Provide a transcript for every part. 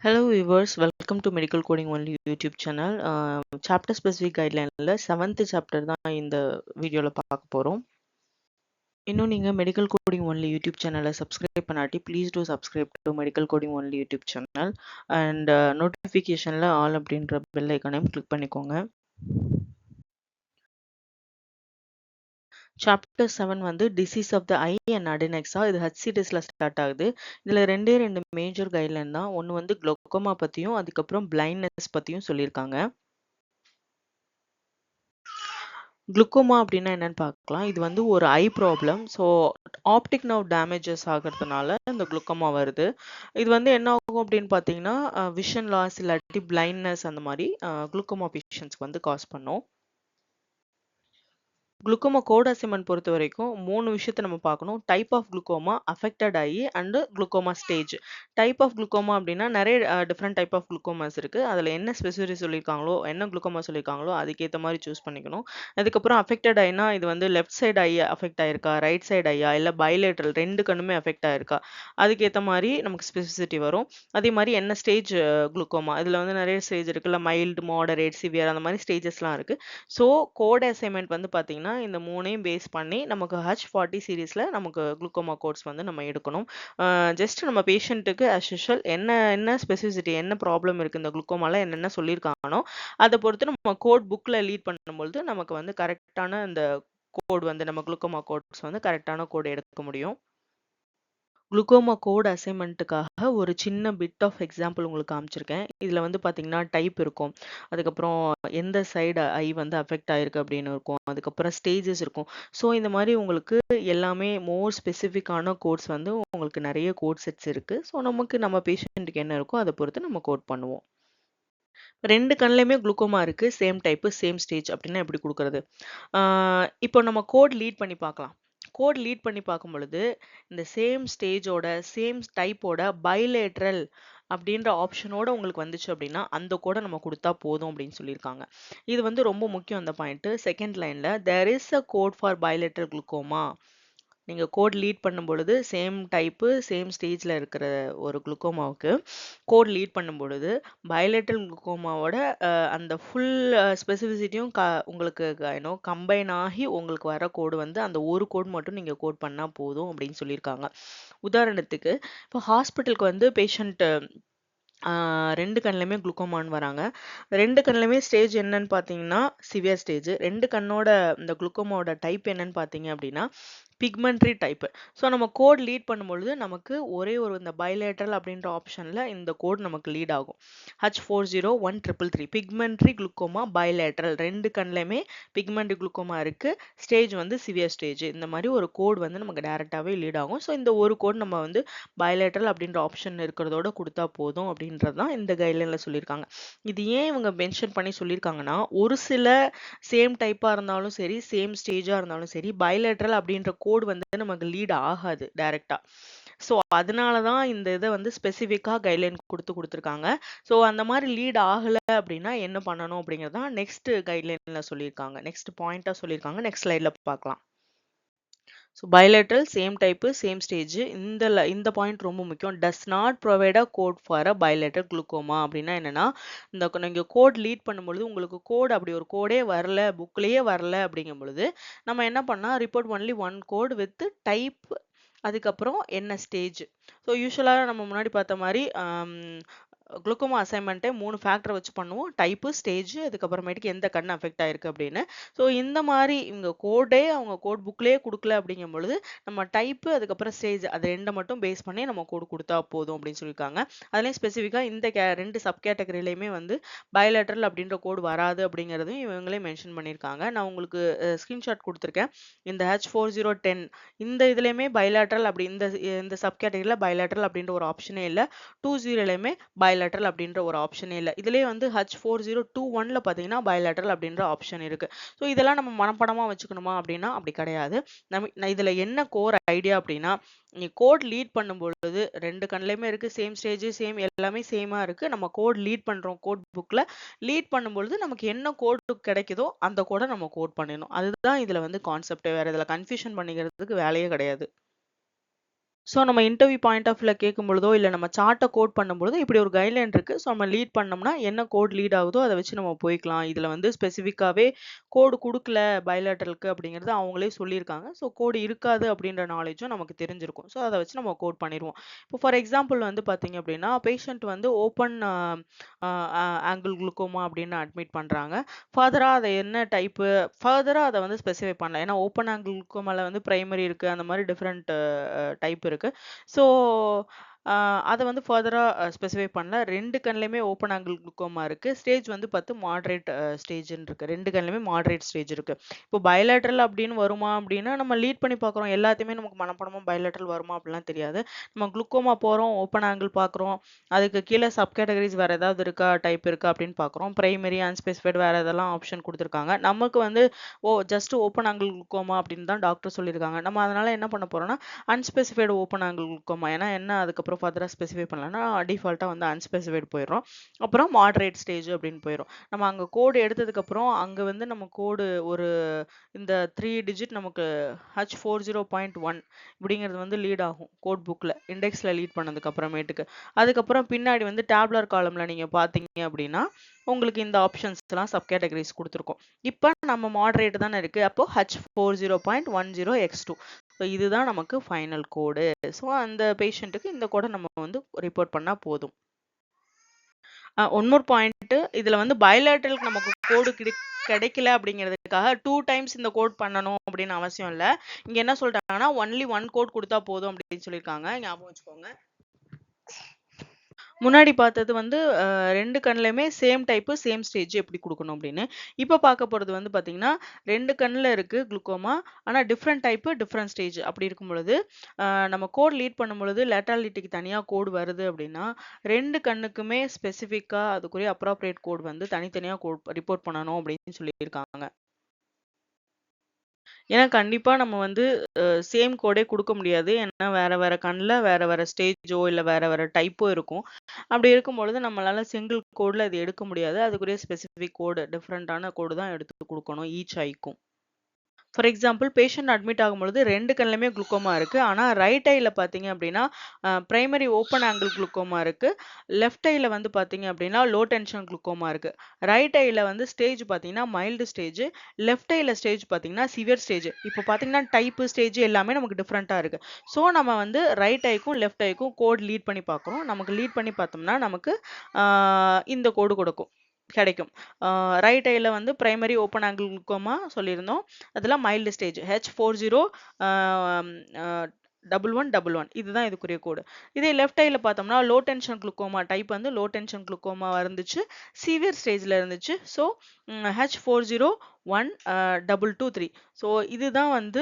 Hello viewers, welcome to Medical Coding Only YouTube channel. Chapter specific guideline ல 7th chapter தான் இந்த வீடியோல பார்க்க போறோம். இன்னும் நீங்க Medical Coding Only YouTube channel subscribe பண்ணாட்டி please do subscribe to Medical Coding Only YouTube channel and notificationல all அப்படின்ற bell icon-ஐயும் click பண்ணிக்கோங்க. சாப்டர் 7 வந்து disease of the eye and adnexa இது ஹெச்சிடிஸ்ல ஸ்டார்ட் ஆகுது. இதுல ரெண்டே மேஜர் கைட்லைன் தான். ஒன்னு வந்து குளோக்கோமா பத்தியும் அதுக்கப்புறம் பிளைண்ட்னஸ் பத்தியும் சொல்லியிருக்காங்க. குளுக்கோமா அப்படின்னா என்னன்னு பார்க்கலாம். இது வந்து ஒரு ஐ problem. So optic nerve damages ஆகிறதுனால இந்த குளுக்கோமா வருது. இது வந்து என்ன ஆகும் அப்படின்னு பார்த்தீங்கன்னா விஷன் லாஸ் இல்லாட்டி பிளைண்ட்னஸ் அந்த மாதிரி குளுக்கோமா பேஷண்ட்ஸ்க்கு வந்து காஸ் பண்ணும். குளுக்கோமா கோட் அசைன்மெண்ட் பொறுத்த வரைக்கும் 3 விஷயத்த நம்ம பார்க்கணும். Type of glaucoma, affected eye and glaucoma stage. Type of glaucoma அப்படின்னா நிறைய டிஃப்ரெண்ட் டைப் ஆஃப் குளுக்கோமாஸ் இருக்கு. அதுல என்ன ஸ்பெசிஃபிக் சொல்லியிருக்காங்களோ, என்ன குளுக்கோமா சொல்லியிருக்காங்களோ அதுக்கேற்ற மாதிரி சூஸ் பண்ணிக்கணும். அதுக்கப்புறம் அஃபெக்டட் ஐனா இது வந்து லெஃப்ட் சைடு ஐ அஃபெக்ட் ஆயிருக்கா, ரைட் சைடு ஐயா, இல்ல பைலேட்ரல் ரெண்டு கண்ணுமே அஃபெக்ட் ஆயிருக்கா, அதுக்கேற்ற மாதிரி நமக்கு ஸ்பெசிசிட்டி வரும். அதே மாதிரி என்ன ஸ்டேஜ் குளுக்கோமா, இதுல வந்து நிறைய ஸ்டேஜ் இருக்குல்ல, மைல்டு, மாடரேட், சிவியர் அந்த மாதிரி ஸ்டேஜஸ்லாம் இருக்கு. ஸோ கோட் அசைன்மெண்ட் வந்து பார்த்தீங்கன்னா இந்த மூணையும் பேஸ் பண்ணி நமக்கு H40 சீரீஸ்ல நமக்கு குளுக்கோமா கோட்ஸ் வந்து நம்ம எடுக்கணும். ஜஸ்ட் நம்ம பேஷண்ட்டுக்கு as usual என்ன என்ன ஸ்பெசிசிட்டி என்ன ப்ராப்ளம் இருக்கு இந்த குளுக்கோமால என்னென்ன சொல்லியிருக்காங்களோ அதை பொறுத்து நம்ம கோட் புக்ல லீட் பண்ணும்பொழுது நமக்கு வந்து கரெக்டான இந்த கோட் வந்து நம்ம குளுக்கோமா கோட்ஸ் வந்து கரெக்டான கோட் எடுக்க முடியும். குளுக்கோமா கோட் அசைன்மெண்ட்டுக்காக ஒரு சின்ன பிட் ஆஃப் எக்ஸாம்பிள் உங்களுக்கு காமிச்சிருக்கேன். இதுல வந்து பார்த்தீங்கன்னா டைப் இருக்கும். அதுக்கப்புறம் எந்த சைடு ஐ வந்து அஃபெக்ட் ஆயிருக்கு அப்படின்னு இருக்கும். அதுக்கப்புறம் ஸ்டேஜஸ் இருக்கும். ஸோ இந்த மாதிரி உங்களுக்கு எல்லாமே மோர் ஸ்பெசிஃபிக்கான கோட்ஸ் வந்து உங்களுக்கு நிறைய கோட் செட்ஸ் இருக்கு. ஸோ நமக்கு நம்ம பேஷண்ட்டுக்கு என்ன இருக்கோ அதை பொறுத்து நம்ம கோட் பண்ணுவோம். 2 கண்ணுலயுமே குளுக்கோமா இருக்கு. சேம் டைப், சேம் ஸ்டேஜ் அப்படின்னா எப்படி குடுக்குறது? இப்போ நம்ம கோட் லீட் பண்ணி பார்க்கலாம். கோட் லீட் பண்ணி பார்க்கும் பொழுது, இந்த சேம் ஸ்டேஜோட, சேம் டைப்போட பைலேட்ரல் அப்படின்ற ஆப்ஷனோட உங்களுக்கு வந்துச்சு அப்படின்னா, அந்த கோட நம்ம குடுத்தா போதும் அப்படின்னு சொல்லியிருக்காங்க. இது வந்து ரொம்ப முக்கியம் அந்த பாயிண்ட். செகண்ட் லைன்ல there is a code for bilateral glaucoma. நீங்க கோட் லீட் பண்ணும்பொழுது சேம் டைப்பு, சேம் ஸ்டேஜ்ல இருக்கிற ஒரு குளுக்கோமாவுக்கு கோட் லீட் பண்ணும்பொழுது பைலேட்ரல் குளுக்கோமாவோட அந்த ஃபுல் ஸ்பெசிஃபிசிட்டியும் உங்களுக்கு கம்பைன் ஆகி உங்களுக்கு வர கோடு வந்து அந்த ஒரு கோட் மட்டும் நீங்க கோட் பண்ணா போதும் அப்படின்னு சொல்லியிருக்காங்க. உதாரணத்துக்கு இப்போ ஹாஸ்பிட்டலுக்கு வந்து பேஷண்ட் 2 கண்ணுலயுமே குளுக்கோமான்னு வராங்க. 2 கண்ணுலயுமே ஸ்டேஜ் என்னன்னு பார்த்தீங்கன்னா, சிவியர் ஸ்டேஜ். 2 கண்ணோட இந்த குளுக்கோமாவோட டைப் என்னன்னு பார்த்தீங்க அப்படின்னா, பிக்மெண்ட்ரி டைப். ஸோ நம்ம கோட் லீட் பண்ணும்பொழுது நமக்கு ஒரே ஒரு இந்த பைலேட்ரல் அப்படின்ற ஆப்ஷன்ல இந்த கோட் நமக்கு லீட் ஆகும். H401333 பிக்மெண்ட்ரி குளுக்கோமா பைலேட்ரல் 2 கண்ணுலயுமே பிக்மெண்ட்ரி குளுக்கோமா இருக்கு. ஸ்டேஜ் வந்து சிவியர் ஸ்டேஜ். இந்த மாதிரி ஒரு கோட் வந்து நமக்கு டைரக்டாவே லீட் ஆகும். ஸோ இந்த ஒரு கோட் நம்ம வந்து பைலேட்ரல் அப்படின்ற ஆப்ஷன் இருக்கிறதோட கொடுத்தா போதும் அப்படின்றது தான் இந்த கைட்லைன்ல சொல்லியிருக்காங்க. இது ஏன் இவங்க மென்ஷன் பண்ணி சொல்லியிருக்காங்கன்னா, ஒரு சில சேம் டைப்பா இருந்தாலும் சரி, சேம் ஸ்டேஜா இருந்தாலும் சரி, பைலேட்ரல் அப்படின்ற கோட் வந்து நமக்கு லீட் ஆகாது டைரக்டா. ஸோ அதனால தான் இந்த இதை வந்து ஸ்பெசிஃபிக்கா கைட்லைன் கொடுத்துருக்காங்க. ஸோ அந்த மாதிரி லீட் ஆகல அப்படின்னா என்ன பண்ணணும் அப்படிங்கிறது தான் நெக்ஸ்ட் கைட்லைன்ல சொல்லியிருக்காங்க. நெக்ஸ்ட் பாயிண்டா சொல்லியிருக்காங்க. நெக்ஸ்ட் ஸ்லைட்ல பார்க்கலாம். So bilateral same type same stage. இந்த பாயிண்ட் ரொம்ப முக்கியம். Does not provide a code for a bilateral glaucoma அப்படின்னா என்னன்னா, நீங்க கோட் லீட் பண்ணும்பொழுது உங்களுக்கு கோட் அப்படி ஒரு கோடே வரல, புக்லயே வரல அப்படிங்கும் பொழுது நம்ம என்ன பண்ணா report only one code with type அதுக்கப்புறம் என்ன ஸ்டேஜ். ஸோ யூஸ்வலா நம்ம முன்னாடி பார்த்த மாதிரி குளுக்கோமா அசைன்மெண்ட்டே 3 ஃபேக்டர் வச்சு பண்ணுவோம். டைப்பு, ஸ்டேஜ், அதுக்கப்புறமேட்டுக்கு எந்த கண் அஃபெக்ட் ஆயிருக்கு அப்படின்னு. ஸோ இந்த மாதிரி இவங்க கோடே அவங்க கோட் புக்லேயே கொடுக்கல அப்படிங்கும் பொழுது நம்ம டைப்பு அதுக்கப்புறம் ஸ்டேஜ் அது 2 மட்டும் பேஸ் பண்ணி நம்ம கோட் கொடுத்தா போதும் அப்படின்னு சொல்லியிருக்காங்க. அதுலேயும் ஸ்பெசிஃபிக்காக இந்த 2 சப் கேட்டகரியிலையுமே வந்து பைலேட்ரல் அப்படின்ற கோட் வராது அப்படிங்கிறதையும் இவங்களே மென்ஷன் பண்ணியிருக்காங்க. நான் உங்களுக்கு ஸ்க்ரீன்ஷாட் கொடுத்துருக்கேன். இந்த H4010 இந்த இதுலையுமே பைலேட்ரல் அப்படி இந்த சப் கேட்டகரியில் பைலேட்ரல் அப்படின்ற ஒரு ஆப்ஷனே இல்லை. 20லையுமே பைலேட்ரல் அப்படின்ற ஒரு ஆப்ஷனே இல்லை. இதுலேயே வந்து H4021ல பார்த்தீங்கன்னா பைலேட்ரல் அப்படின்ற ஆப்ஷன் இருக்கு. ஸோ இதெல்லாம் நம்ம மனப்படமாக வச்சுக்கணுமா அப்படின்னா அப்படி கிடையாது. இதில் என்ன கோர் ஐடியா அப்படின்னா, நீ கோட் லீட் பண்ணும்பொழுது 2 கண்ணுலையுமே இருக்கு, சேம் ஸ்டேஜ் சேம் எல்லாமே சேமா இருக்கு. நம்ம கோட் லீட் பண்றோம் கோட் புக்ல. லீட் பண்ணும்பொழுது நமக்கு என்ன கோட் கிடைக்குதோ அந்த கோடை நம்ம கோட் பண்ணிடணும். அதுதான் இதுல வந்து கான்செப்ட். வேற இதுல கன்ஃபியூஷன் பண்ணிக்கிறதுக்கு வேலையே கிடையாது. ஸோ நம்ம இன்டர்வியூ பாயிண்ட் ஆஃப் வியூல கேட்கும்பொழுதோ, இல்ல நம்ம சார்ட்ட கோட் பண்ணும்பொழுதோ, இப்படி ஒரு கைட்லைன் இருக்கு. ஸோ நம்ம லீட் பண்ணோம்னா, என்ன கோட் லீட் ஆகுதோ அத வச்சு நம்ம போய்க்கலாம். இதுல வந்து ஸ்பெசிஃபிக்காவே கோடு குடுக்கல பைலேட்டரலுக்கு அப்படிங்கிறது அவங்களே சொல்லியிருக்காங்க. ஸோ கோடு இருக்காது அப்படின்ற நாலேட்ஜும் நமக்கு தெரிஞ்சிருக்கும். ஸோ அத வச்சு நம்ம கோட் பண்ணிருவோம். இப்போ ஃபார் எக்ஸாம்பிள் வந்து பார்த்தீங்க அப்படின்னா, பேஷண்ட் வந்து ஓப்பன் அ அ ஆங்கிள் குளுக்கோமா அப்படின்னு அட்மிட் பண்றாங்க. ஃபர்தரா அத என்ன டைப்பு ஃபர்தரா அத வந்து ஸ்பெசிஃபை பண்ணல. ஏன்னா ஓப்பன் ஆங்கிள் குளுக்கோமால வந்து பிரைமரி இருக்கு. அந்த மாரி டிஃபரெண்ட் டைப் இருக்கு. ஸோ அத வந்து ஃபர்தரா ஸ்பெசிஃபை பண்ணல. 2 கண்லயுமே ஓப்பன் ஆங்கிள் குளுக்கோமா இருக்கு. ஸ்டேஜ் வந்து 10 மாடரேட் ஸ்டேஜ்ன்னு இருக்கு. 2 கண்லயுமே மாடரேட் ஸ்டேஜ் இருக்கு. இப்போ பைலேட்டரல் அப்படின்னு வருமா அப்படின்னா, நம்ம லீட் பண்ணி பார்க்குறோம். எல்லாத்தையுமே நமக்கு மனப்பாடமா பைலேட்டரல் வருமா அப்படிலாம் தெரியாது. நம்ம குளுக்கோமா போறோம், ஓப்பன் ஆங்கிள் பார்க்குறோம். அதுக்கு கீழ சப் கேட்டகரிஸ் வேற ஏதாவது இருக்கா, டைப் இருக்கா அப்படின்னு பார்க்குறோம். பிரைமரி, அன்ஸ்பெசிஃபைட் வேற எதெல்லாம் ஆப்ஷன் குடுத்துருக்காங்க. நமக்கு வந்து ஜஸ்ட் ஓப்பன் ஆங்கிள் குளுக்கோமா அப்படின்னு தான் டாக்டர் சொல்லியிருக்காங்க. நம்ம அதனால என்ன பண்ண போறோம்னா, அன்ஸ்பெசிஃபைடு ஓப்பன் ஆங்கிள் குளுக்கோமா. ஏன்னா என்ன அதுக்கப்புறம் ஃபர்தரா ஸ்பெசிஃபை பண்ணலன்னா, டிஃபால்ட்டா வந்து அன்ஸ்பெசிஃபைடு போயிடுறோம். அப்புறம் மாடரேட் ஸ்டேஜ் அப்படின்னு போயிரும். நம்ம அங்க கோடு எடுத்ததுக்கப்புறம், அங்க வந்து நம்ம கோடு ஒரு இந்த 3 டிஜிட் நமக்கு H40.1 இப்படிங்கிறது வந்து லீட் ஆகும். கோட் புக்ல. இண்டெக்ஸ்ல லீட் பண்ணதுக்கு அப்புறமேட்டுக்கு. அதுக்கப்புறம் பின்னாடி வந்து டேபுலர் காலம்ல நீங்க பார்த்தீங்க அப்படின்னா, உங்களுக்கு இந்த ஆப்ஷன்ஸ்லாம் சப் கேட்டகரிஸ் குடுத்துருக்கும். இப்ப நம்ம மாடரேட் தானே இருக்கு. அப்போ H40.10x2. ஸோ இதுதான் நமக்கு ஃபைனல் கோடு. ஸோ அந்த பேஷண்ட்டுக்கு இந்த கோட நம்ம வந்து ரிப்போர்ட் பண்ணா போதும். இன்னொரு பாயிண்ட் இதுல வந்து பைலேட்டரலுக்கு நமக்கு கோடு கிடைக்கல அப்படிங்கிறதுக்காக 2 டைம்ஸ் இந்த கோட் பண்ணணும் அப்படின்னு அவசியம் இல்ல. இங்க என்ன சொல்றாங்கன்னா ஒன்லி 1 கோட் கொடுத்தா போதும் அப்படின்னு சொல்லியிருக்காங்க. ஞாபகம் வச்சுக்கோங்க. முன்னாடி பார்த்தது வந்து 2 கண்லயுமே சேம் டைப்பு, சேம் ஸ்டேஜ் எப்படி குடுக்கணும் அப்படின்னு. இப்ப பார்க்க போறது வந்து பார்த்தீங்கன்னா, 2 கண்ல இருக்கு குளுக்கோமா. ஆனா டிஃபரெண்ட் டைப்பு, டிஃபரெண்ட் ஸ்டேஜ் அப்படி இருக்கும் பொழுது, நம்ம கோட் லீட் பண்ணும்பொழுது லேட்டராலிட்டிக்கு தனியா கோடு வருது அப்படின்னா, 2 கண்ணுக்குமே ஸ்பெசிஃபிக்கா அதுக்குரிய அப்ராப்ரியேட் கோட் வந்து தனித்தனியா ரிப்போர்ட் பண்ணணும் அப்படின்னு சொல்லியிருக்காங்க. ஏன்னா கண்டிப்பா நம்ம வந்து சேம் கோடே குடுக்க முடியாது. ஏன்னா வேற வேற கண்ல வேற வேற ஸ்டேஜோ இல்ல வேற வேற டைப்போ இருக்கும். அப்படி இருக்கும்பொழுது நம்மளால சிங்கிள் கோட்ல அது எடுக்க முடியாது. அதுக்குரிய ஸ்பெசிஃபிக் கோடு டிஃபரெண்டான கோடு தான் எடுத்து குடுக்கணும் ஈச் ஐக்கும். ஃபார் எக்ஸாம்பிள் பேஷண்ட் அட்மிட் ஆகும்பொழுது 2 கண்லயுமே குளுக்கோமா இருக்கு. ஆனா ரைட் ஐல பார்த்தீங்க அப்படின்னா, பிரைமரி ஓப்பன் ஆங்கிள் குளுக்கோமா இருக்கு. லெஃப்ட் ஐல வந்து பார்த்தீங்க அப்படின்னா, லோ டென்ஷன் குளுக்கோமா இருக்கு. ரைட் ஐல வந்து ஸ்டேஜ் பார்த்தீங்கன்னா, மைல்டு ஸ்டேஜ். லெஃப்ட் ஐல ஸ்டேஜ் பார்த்தீங்கன்னா, சிவியர் ஸ்டேஜ். இப்போ பார்த்தீங்கன்னா, டைப், ஸ்டேஜ் எல்லாமே நமக்கு டிஃபரெண்ட்டா இருக்கு. ஸோ நம்ம வந்து ரைட் ஐக்கும், லெஃப்ட் ஐக்கும் கோட் லீட் பண்ணி பார்க்குறோம். நமக்கு லீட் பண்ணி பார்த்தோம்னா, நமக்கு இந்த கோடு கொடுக்கும். கிடைக்கும். ரைட் ஐல வந்து பிரைமரி ஓப்பன் ஆங்கிள் குளுக்கோமா சொல்லியிருந்தோம். அதுல மைல்டு ஸ்டேஜ் H40 1111 இதுதான் இதுக்குரிய கோடு. இதே லெஃப்ட் ஐல பார்த்தோம்னா லோ டென்ஷன் குளுக்கோமா டைப் வந்து லோ டென்ஷன் குளுக்கோமா இருந்துச்சு. சிவியர் ஸ்டேஜ்ல இருந்துச்சு. So H401223. ஸோ இதுதான் வந்து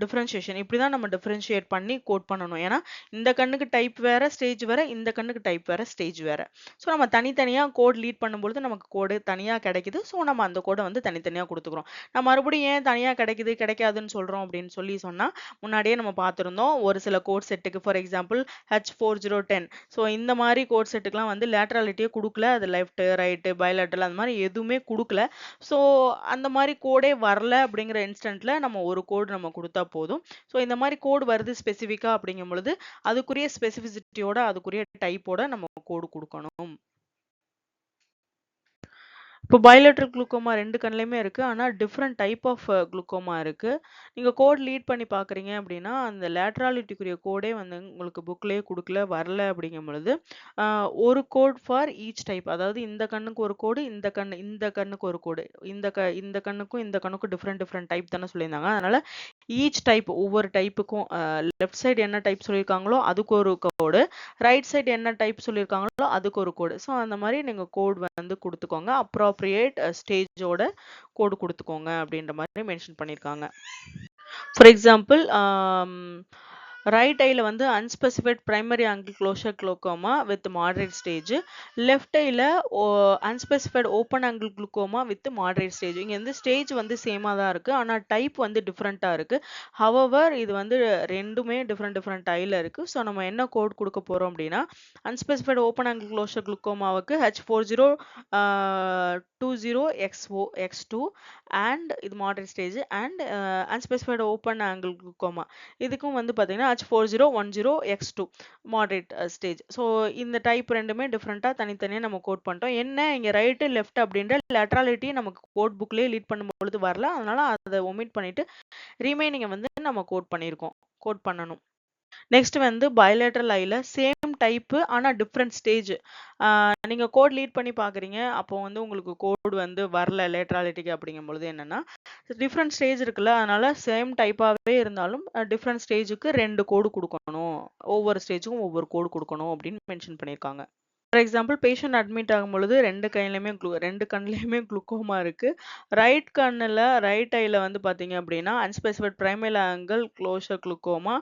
டிஃபரன்ஷியேஷன். இப்படி தான் நம்ம டிஃபரன்ஷியேட் பண்ணி கோட் பண்ணணும். ஏன்னா இந்த கண்ணுக்கு டைப் வேற, ஸ்டேஜ் வேற, இந்த கண்ணுக்கு டைப் வேற, ஸ்டேஜ் வேற. ஸோ நம்ம தனித்தனியா கோட் லீட் பண்ணும்பொழுது நமக்கு கோடு தனியா கிடைக்குது. ஸோ நம்ம அந்த கோட வந்து தனித்தனியா குடுத்துக்கிறோம். நான் மறுபடியும் ஏன் தனியா கிடைக்குது, கிடைக்காதுன்னு சொல்றோம் அப்படின்னு சொன்னா, முன்னாடியே நம்ம பார்த்திருந்தோம். ஒரு சில கோட் செட்டுக்கு ஃபார் எக்ஸாம்பிள் H4010. ஸோ இந்த மாரி கோட் செட்டுக்குலாம் வந்து லேட்டராலிட்டியே குடுக்கல. அது லெஃப்ட், ரைட், பைலேட்டரல் அந்த மாரி எதுவுமே குடுக்கல. ஸோ அந்த மாரி கோடே வரல அப்படிங்கிற இன்ஸ்டன்ட்ல நம்ம ஒரு கோடு நம்ம குடுத்தா போதும். ஸோ இந்த மாரி கோடு வருது ஸ்பெசிஃபிக்கா அப்படிங்கும் பொழுது, அதுக்குரிய ஸ்பெசிஃபிசிட்டியோட, அதுக்குரிய டைப்போட நம்ம கோடு குடுக்கணும். இப்போ பைலேட்டரல் குளுக்கோமா 2 கண்லயுமே இருக்கு. ஆனா டிஃபரெண்ட் டைப் ஆஃப் குளுக்கோமா இருக்கு. நீங்க கோட் லீட் பண்ணி பார்க்குறீங்க அப்படின்னா, அந்த லேட்டராலிட்டிக்குரிய கோடே வந்து உங்களுக்கு புக்லயே குடுக்கல, வரல அப்படிங்கும் பொழுது, அ ஒரு கோட் ஃபார் ஈச் டைப். அதாவது இந்த கண்ணுக்கு ஒரு கோடு, இந்த கண்ணுக்கு ஒரு கோடு. இந்த கண்ணுக்கும் இந்த கண்ணுக்கும் டிஃபரெண்ட் டிஃபரெண்ட் டைப் தானே சொல்லியிருந்தாங்க. அதனால ஈச் டைப் ஒவ்வொரு டைப்புக்கும் லெஃப்ட் சைடு என்ன டைப் சொல்லியிருக்காங்களோ அதுக்கு ஒரு கோடு, ரைட் சைடு என்ன டைப் சொல்லியிருக்காங்களோ அதுக்கு ஒரு கோடு. ஸோ அந்த மாரி நீங்க கோட் வந்து குடுத்துக்கோங்க. அப்ராப்ரியேட் ஸ்டேஜோட கோடு குடுத்துக்கோங்க அப்படின்ற மாரி மென்ஷன் பண்ணியிருக்காங்க. ஃபார் எக்ஸாம்பிள் ரைட் ஐல வந்து unspecified primary angle closure glaucoma with moderate stage. Left ஐல unspecified open angle glaucoma with moderate stage. இங்க வந்து ஸ்டேஜ் வந்து சேமா தான் இருக்கு. ஆனா டைப் வந்து டிஃபரெண்டா இருக்கு. ஹவவர் இது வந்து 2மே டிஃபரெண்ட் டிஃபரெண்ட் ஐல இருக்கு. ஸோ நம்ம என்ன கோட் குடுக்க போறோம் அப்படின்னா, அன்ஸ்பெசிஃபைட் ஓப்பன் ஆங்கிள் க்ளோஷர் குளுக்கோமாவுக்கு H40 20XO அண்ட் இது moderate stage and unspecified open angle glaucoma இதுக்கும் வந்து பார்த்தீங்கன்னா H4010X2 மாடரேட் ஸ்டேஜ். ஸோ இந்த டைப் ரெண்டுமே டிஃப்ரெண்ட்டாக தனித்தனியாக நம்ம கோட் பண்ணிட்டோம். என்ன இங்கே ரைட்டு லெஃப்ட் அப்படின்ற லேட்ராலிட்டி நமக்கு கோட் புக்லேயே லீட் பண்ணும்பொழுது வரல. அதனால அதை ஒமிட் பண்ணிட்டு ரிமைனிங்கை வந்து நம்ம கோட் பண்ணணும். நெக்ஸ்ட் வந்து பயலேட்ரல் ஐல சேம் டைப்பு ஆனால் டிஃப்ரெண்ட் ஸ்டேஜ். நீங்கள் கோட் லீட் பண்ணி பார்க்குறீங்க, அப்போ வந்து உங்களுக்கு கோட் வந்து வரல லேட்ராலிட்டிக்கு அப்படிங்கும் பொழுது என்னன்னா டிஃப்ரெண்ட் ஸ்டேஜ் இருக்குல்ல, அதனால சேம் டைப்பாகவே இருந்தாலும் டிஃப்ரெண்ட் ஸ்டேஜுக்கு 2 கோடு கொடுக்கணும், ஒவ்வொரு ஸ்டேஜுக்கும் ஒவ்வொரு கோடு கொடுக்கணும் அப்படின்னு மென்ஷன் பண்ணியிருக்காங்க. ஃபார் எக்ஸாம்பிள் பேஷண்ட் அட்மிட் ஆகும்பொழுது 2 கண்ணுலையுமே குளுக்கோமா இருக்கு. ரைட் ஐல வந்து பார்த்தீங்க அப்படின்னா unspecified primary angle closure glaucoma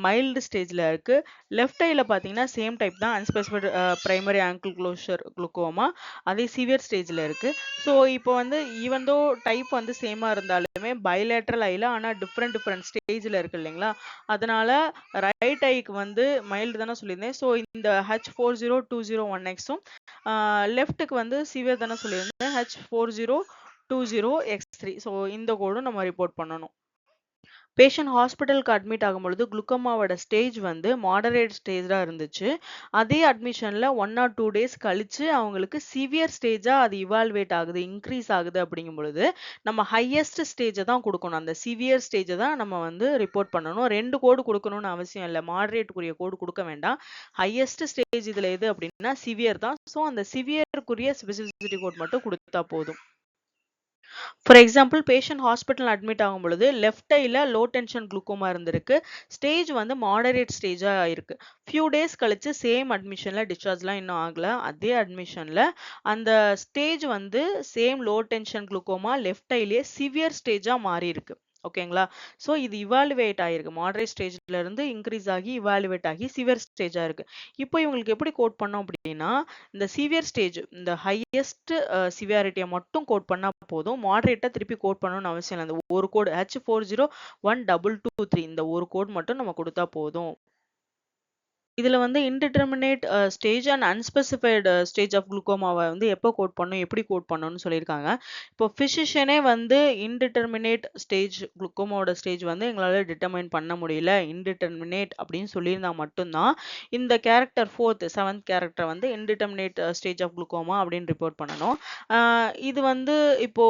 mild ஸ்டேஜில் இருக்கு. லெஃப்ட் ஐல பார்த்தீங்கன்னா சேம் டைப் தான், unspecified primary angle closure glaucoma, அதே சிவியர் ஸ்டேஜில் இருக்கு. ஸோ இப்போ வந்து ஈவன் தோ டைப் வந்து சேமாக இருந்தாலுமே பைலேட்ரல் ஐல ஆனால் டிஃப்ரெண்ட் ஸ்டேஜில் இருக்கு இல்லைங்களா, அதனால ரைட் ஐக்கு வந்து மைல்டு தானே சொல்லியிருந்தேன். ஸோ இந்த H4020X லெஃப்ட்டுக்கு வந்து சிவியர் தானே சொல்லியிருந்தேன், H4020X3. ஸோ இந்த கோடும் நம்ம ரிப்போர்ட் பண்ணணும். பேஷண்ட் ஹாஸ்பிட்டலுக்கு அட்மிட் ஆகும்பொழுது குளுக்கோமாவோட ஸ்டேஜ் வந்து மாடரேட் ஸ்டேஜாக இருந்துச்சு. அதே அட்மிஷனில் 1 or 2 days கழிச்சு அவங்களுக்கு சிவியர் ஸ்டேஜாக அது இவால்வேட் ஆகுது, இன்க்ரீஸ் ஆகுது அப்படிங்கும் பொழுது நம்ம ஹையஸ்ட் ஸ்டேஜை தான் கொடுக்கணும். அந்த சிவியர் ஸ்டேஜை தான் நம்ம வந்து ரிப்போர்ட் பண்ணணும். 2 கோடு கொடுக்கணும்னு அவசியம் இல்லை, மாடரேட்டுக்குரிய கோடு கொடுக்க வேண்டாம். ஹையஸ்ட் ஸ்டேஜ் இதில் எது அப்படின்னா சிவியர் தான். ஸோ அந்த சிவியருக்குரிய ஸ்பெசிஃபிசிட்டி கோட் மட்டும் கொடுத்தா போதும். For example patient hospital admit ஆகும் பொழுது லெஃப்ட் ஐல லோ டென்ஷன் குளுக்கோமா இருந்திருக்கு. ஸ்டேஜ் வந்து மாடரேட் ஸ்டேஜாக இருக்கு. ஃபியூ டேஸ் கழிச்சு சேம் அட்மிஷனில் டிஸ்சார்ஜ்லாம் இன்னும் ஆகலை. அதே அட்மிஷனில் அந்த ஸ்டேஜ் வந்து same low tension glaucoma left ஐலேயே சிவியர் ஸ்டேஜாக மாறி இருக்கு. ஓகேங்களா, ஸோ இது இவாலுவேட் ஆகிருக்கு, மாடரேட் ஸ்டேஜ்ல இருந்து இன்க்ரீஸ் ஆகி இவாலுவேட் ஆகி சிவியர் ஸ்டேஜாக இருக்கு. இப்போ இவங்களுக்கு எப்படி கோட் பண்ணோம் அப்படின்னா இந்த சிவியர் ஸ்டேஜ், இந்த ஹையஸ்ட் சிவியாரிட்டியை மட்டும் கோட் பண்ணா போதும், மாடரேட்டா திருப்பி கோட் பண்ணணும்னு அவசியம் இல்லை. அந்த ஒரு கோட் H401223 இந்த ஒரு கோட் மட்டும் நம்ம கொடுத்தா போதும். இதுல வந்து indeterminate stage and unspecified stage of குளுக்கோமாவை வந்து எப்போ கோட் பண்ணும், எப்படி கோட் பண்ணணும்னு சொல்லியிருக்காங்க. இப்போ ஃபிசிஷியனே வந்து இன்டிட்டர்மினேட் ஸ்டேஜ் குளுக்கோமாவோட ஸ்டேஜ் வந்து எங்களால் டிட்டர்மைன் பண்ண முடியல, இன்டிட்டர்மினேட் அப்படின்னு சொல்லியிருந்தா மட்டும்தான் இந்த கேரக்டர் 7th கேரக்டர் வந்து இன்டிட்டர்மினேட் ஸ்டேஜ் ஆஃப் குளுக்கோமா அப்படின்னு ரிப்போர்ட் பண்ணணும். இது வந்து இப்போ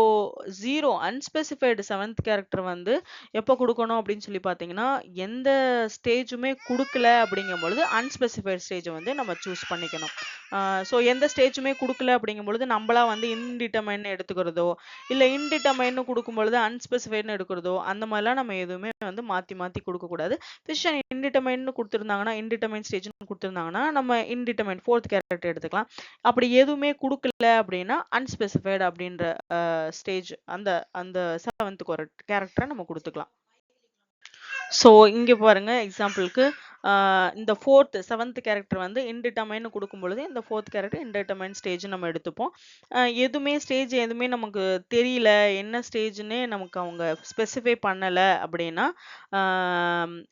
0 அன்ஸ்பெசிஃபைடு 7th கேரக்டர் வந்து எப்போ கொடுக்கணும் அப்படின்னு சொல்லி பார்த்தீங்கன்னா எந்த ஸ்டேஜுமே கொடுக்கல அப்படிங்கும் பொழுது அன்ஸ்பெசிஃபைட் ஸ்டேஜை வந்து நம்ம சூஸ் பண்ணிக்கணும். ஸோ எந்த ஸ்டேஜுமே கொடுக்கல அப்படிங்கும் பொழுது நம்மளா வந்து இன்டிட்டர்மைன் எடுத்துக்கிறதோ இல்லை இன்டிட்டர்மைன் கொடுக்கும் பொழுது அன்ஸ்பெசிஃபைட்னு எடுக்கிறதோ அந்த மாதிரிலாம் நம்ம எதுவுமே வந்து மாற்றி கொடுக்கக்கூடாது. ஃபிஷன் இன்டிட்டர்மைன் கொடுத்துருந்தாங்கன்னா, இன்டிட்டர்மைன் ஸ்டேஜ்னு கொடுத்துருந்தாங்கன்னா நம்ம இன்டிட்டர்மைன் 4th கேரக்டர் எடுத்துக்கலாம். அப்படி எதுவுமே கொடுக்கல அப்படின்னா அன்ஸ்பெசிஃபைடு அப்படின்ற ஸ்டேஜ் அந்த அந்த 7th கேரக்டரை நம்ம கொடுத்துக்கலாம். ஸோ இங்கே பாருங்க எக்ஸாம்பிளுக்கு இந்த 7th கேரக்டர் வந்து இன்டிட்டர்மைன் கொடுக்கும் பொழுது இந்த 4th கேரக்டர் இன்டிட்டர்மைன் ஸ்டேஜ் நம்ம எடுத்துப்போம். எதுவுமே நமக்கு தெரியல, என்ன ஸ்டேஜ்னே நமக்கு அவங்க ஸ்பெசிஃபை பண்ணலை அப்படின்னா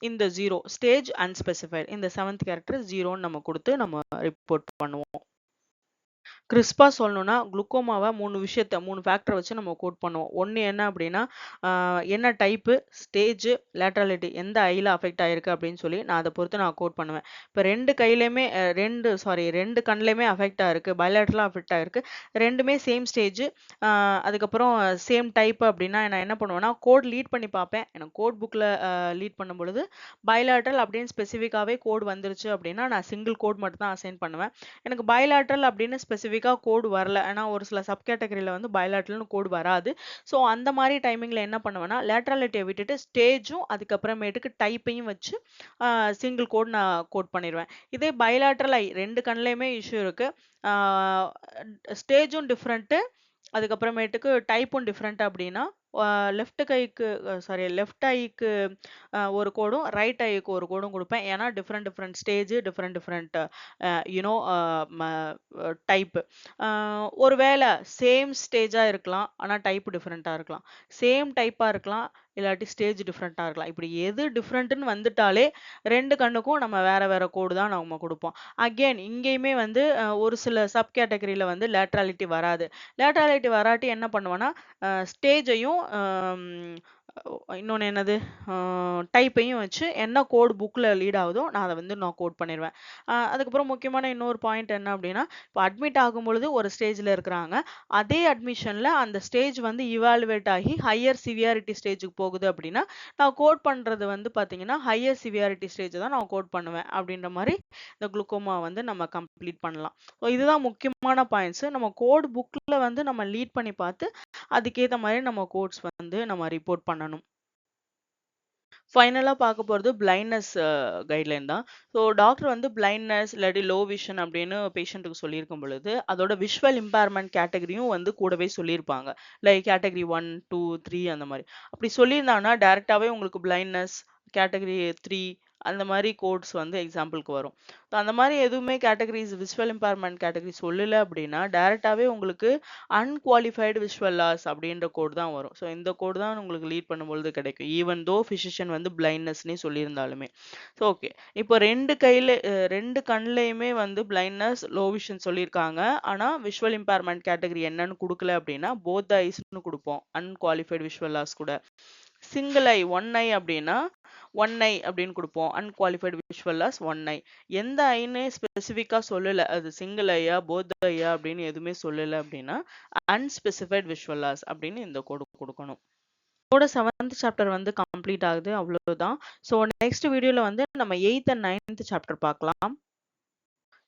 இந்த 0 ஸ்டேஜ் அன்ஸ்பெசிஃபைட், இந்த 7th கேரக்டர் 0ன்னு நம்ம கொடுத்து நம்ம ரிப்போர்ட் பண்ணுவோம். கிறிஸ்பா சொல்லணும்னா குளுக்கோமாவை 3 ஃபேக்டரை வச்சு நம்ம கோட் பண்ணுவோம். ஒன்று என்ன அப்படின்னா என்ன டைப்பு, ஸ்டேஜ், லேட்ரலிட்டி, எந்த ஐயில் அஃபெக்ட் ஆகிருக்கு அப்படின்னு சொல்லி நான் அதை பொறுத்து நான் கோட் பண்ணுவேன். இப்போ 2 கண்ணுலையுமே அஃபெக்ட் ஆகிருக்கு, பைலேட்ரலாக அஃபெக்ட் ஆகிருக்கு, ரெண்டுமே சேம் ஸ்டேஜ், அதுக்கப்புறம் சேம் டைப் அப்படின்னா நான் என்ன பண்ணுவேன்னா கோட் லீட் பண்ணி பார்ப்பேன். எனக்கு கோட் புக்கில் லீட் பண்ணும் பொழுது பைலேட்ரல் அப்படின்னு ஸ்பெசிஃபிக்காகவே கோட் வந்துருச்சு அப்படின்னா நான் சிங்கிள் கோட் மட்டும் தான் அசைன் பண்ணுவேன். எனக்கு பைலேட்ரல் அப்படின்னு ஸ்பெசிஃபிக்காக கோடு வரல, ஏன்னா ஒரு சில சப் கேட்டகரியில் வந்து பைலேட்ரல்னு கோடு வராது. ஸோ அந்த மாதிரி டைமிங்கில் என்ன பண்ணுவேன்னா லேட்ரலிட்டியை விட்டுட்டு ஸ்டேஜும் அதுக்கப்புறமேட்டுக்கு டைப்பையும் வச்சு சிங்கிள் கோட் நான் கோட் பண்ணிடுவேன். இதே பைலேட்ரல் ஐ 2 கண்ணுலையுமே இஷ்யூ இருக்கு, ஸ்டேஜும் டிஃப்ரெண்ட்டு, அதுக்கப்புறமேட்டுக்கு டைப்பும் டிஃப்ரெண்ட் அப்படின்னா லெஃப்ட் ஐக்கு ஒரு கோடும் ரைட் ஐக்கு ஒரு கோடும் கொடுப்பேன். ஏன்னா different stage, different you know type. ஒருவேளை சேம் ஸ்டேஜாக இருக்கலாம் ஆனால் டைப் டிஃப்ரெண்ட்டாக இருக்கலாம், சேம் டைப்பாக இருக்கலாம் இல்லாட்டி ஸ்டேஜ் டிஃப்ரெண்ட்டாக இருக்கலாம். இப்படி எது டிஃப்ரெண்ட்டுன்னு வந்துட்டாலே 2 கண்ணுக்கும் நம்ம வேற கோடு தான் நம்ம கொடுப்போம். அகெயின் இங்கேயுமே வந்து ஒரு சில சப் கேட்டகரியில் வந்து லேட்ராலிட்டி வராது. லேட்ராலிட்டி வராட்டி என்ன பண்ணுவோன்னா ஸ்டேஜையும் இன்னொன்னு என்னது? டைப்பையும் வச்சு என்ன கோட் புக்ல லீட் ஆகுதோ, நான் அத வந்து நான் கோட் பண்ணிருவேன். அதுக்கப்புறம் முக்கியமான இன்னொரு பாயிண்ட் என்ன அப்டின்னா, இப்ப அட்மிட் ஆகும்பொழுது ஒரு ஸ்டேஜ்ல இருக்கிறாங்க. அதே அட்மிஷன்ல அந்த ஸ்டேஜ் வந்து இவாலுவேட் ஆகி ஹையர் சிவியாரிட்டி ஸ்டேஜ்க்கு போகுது அப்டின்னா, நான் கோட் பண்றது வந்து பார்த்தீங்கன்னா, ஹையர் சிவியாரிட்டி ஸ்டேஜ் தான் நான் கோட் பண்ணுவேன். அப்டின்ற மாரி இந்த குளுக்கோமா வந்து நம்ம கம்ப்ளீட் பண்ணலாம். ஸோ இதுதான் முக்கியமான பாயிண்ட்ஸ். நம்ம கோட் புக்ல வந்து நம்ம லீட் பண்ணி பார்த்து, அதுக்கேத்த மாரி நம்ம கோட்ஸ் வந்து நம்ம ரிப்போர்ட் பண்ணணும். ஃபைனலா பார்க்க போறது பிளைண்ட்னஸ் கைட்லைன் தான். ஸோ டாக்டர் வந்து பிளைண்ட்னஸ் இல்லாட்டி லோ விஷன் அப்படின்னு பேஷண்ட்டுக்கு சொல்லியிருக்கும் பொழுது, அதோட விஷுவல் இம்பேர்மென்ட் கேட்டகரியும் வந்து கூடவே சொல்லியிருப்பாங்க. லைக் கேட்டகரி 1, 2, 3 அந்த மாரி. அப்படி சொல்லியிருந்தாங்கன்னா, டைரக்ட்டாவே உங்களுக்கு பிளைண்ட்னஸ் கேட்டகரி 3 அந்த மாரி கோட்ஸ் வந்து எக்ஸாம்பிள்க்கு வரும். ஸோ அந்த மாரி எதுவுமே கேட்டகரிஸ் விஷுவல் இம்பேர்மென்ட் கேட்டகரி சொல்லல அப்படின்னா, டைரக்ட்டாவே உங்களுக்கு அன்குவாலிஃபைடு விஷுவல் லாஸ் அப்படின்ற கோட் தான் வரும். ஸோ இந்த கோட் தான் உங்களுக்கு லீட் பண்ணும்பொழுது கிடைக்கும். ஈவன் தோ பிசிஷியன் வந்து பிளைண்ட்னஸ்னே சொல்லியிருந்தாலுமே. So okay. இப்போ 2 கண்லயுமே வந்து பிளைண்ட்னஸ், லோ விஷன் சொல்லியிருக்காங்க. ஆனா விஷுவல் இம்பேர்மென்ட் கேட்டகரி என்னன்னு குடுக்கல அப்படின்னா, போத் த ஐஸ்ன்னு குடுப்போம். அன்குவாலிஃபைடு விஷுவல் லாஸ் கூட. சிங்கிள் ஐ, 1 ஐ அப்படின்னா, 1 ஐ அப்படின்னு குடுப்போம். அன்குவாலிஃபைடு விஷுவல் லாஸ் 1 ஐ. எந்த ஐன்னே ஸ்பெசிஃபிக்கா சொல்லல. அது சிங்கிள் ஐயா, போத் ஐயா அப்படின்னு எதுவுமே சொல்லல அப்படின்னா, அன்ஸ்பெசிஃபைட் விஷுவல் லாஸ் அப்படின்னு இந்த கோடு குடுக்கணும். இதோட 7th சாப்டர் வந்து கம்ப்ளீட் ஆகுது. அவ்வளவுதான். ஸோ நெக்ஸ்ட் வீடியோல வந்து நம்ம 8th அண்ட் 9th சாப்டர் பார்க்கலாம்.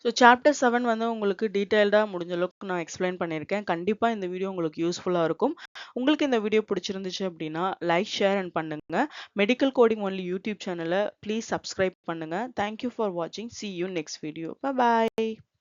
ஸோ சாப்டர் 7 வந்து உங்களுக்கு டீட்டெயில்டா முடிஞ்ச அளவுக்கு நான் எக்ஸ்பிளைன் பண்ணியிருக்கேன். கண்டிப்பா இந்த வீடியோ உங்களுக்கு யூஸ்ஃபுல்லா இருக்கும். உங்களுக்கு இந்த வீடியோ பிடிச்சிருந்துச்சு அப்படின்னா, லைக், ஷேர் அண்ட் பண்ணுங்க. மெடிக்கல் கோடிங் ஒன்லி யூடியூப் சேனல ப்ளீஸ் சப்ஸ்கிரைப் பண்ணுங்க. தேங்க் யூ ஃபார் வாட்சிங். See you next video. Bye bye.